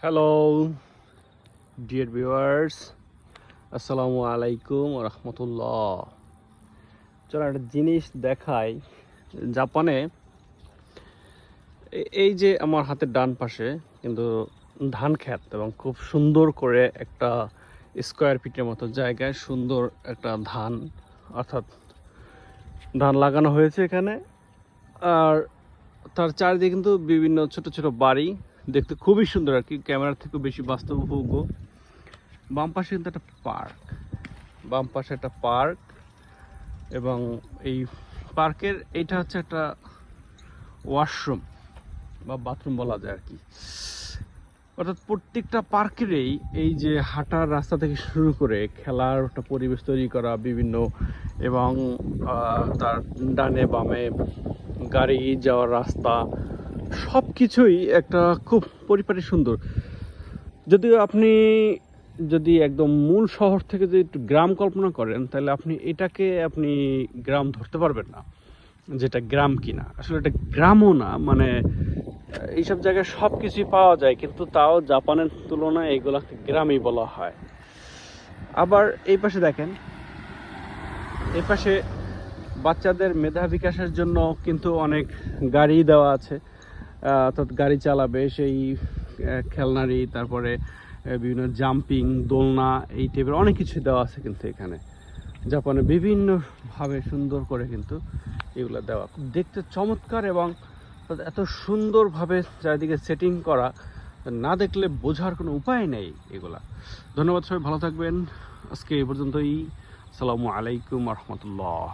Hello dear viewers, আসসালামু আলাইকুম রহমতুল্লাহ। চলো একটা জিনিস দেখাই। জাপানে এই যে আমার হাতের ডান পাশে কিন্তু ধান ক্ষেত, এবং খুব সুন্দর করে একটা স্কোয়ার ফিটের মতো জায়গায় সুন্দর একটা ধান অর্থাৎ ধান লাগানো হয়েছে এখানে। আর তার চারিদিকে কিন্তু বিভিন্ন ছোট ছোট বাড়ি, দেখতে খুবই সুন্দর আর কি, ক্যামেরার থেকেও বেশি বাস্তব উপভোগ্য। বাম পাশে কিন্তু একটা পার্ক, বাম পাশে একটা পার্ক, এবং এই পার্কের এইটা হচ্ছে একটা ওয়াশরুম বা বাথরুম বলা যায় আর কি। অর্থাৎ প্রত্যেকটা পার্কেরই এই যে হাঁটার রাস্তা থেকে শুরু করে খেলার একটা পরিবেশ তৈরি করা বিভিন্ন, এবং তার ডানে বামে গাড়ি যাওয়ার রাস্তা, সব কিছুই একটা খুব পরিপাটি সুন্দর। যদিও আপনি যদি একদম মূল শহর থেকে যদি একটু গ্রাম কল্পনা করেন, তাহলে আপনি গ্রাম ধরতে পারবেন না, যেটা গ্রাম কিনা। আসলে এটা গ্রামও না, মানে এইসব জায়গায় সব কিছুই পাওয়া যায়, কিন্তু তাও জাপানের তুলনায় এগুলাকে গ্রামই বলা হয়। আবার এই পাশে দেখেন, এই পাশে বাচ্চাদের মেধা বিকাশের জন্য কিন্তু অনেক গাড়ি দেওয়া আছে। অর্থাৎ গাড়ি চালাবে সেই খেলনারি, তারপরে বিভিন্ন জাম্পিং দোলনা, এই টাইপের অনেক কিছু দেওয়া আছে কিন্তু এখানে জাপানে বিভিন্নভাবে সুন্দর করে কিন্তু এগুলো দেওয়া, দেখতে চমৎকার, এবং এত সুন্দরভাবে চারিদিকে সেটিং করা, না দেখলে বোঝার কোনো উপায় নেই এগুলা। ধন্যবাদ, সবাই ভালো থাকবেন। আজকে এই পর্যন্তই। আসসালামু আলাইকুম রহমতুল্লাহ।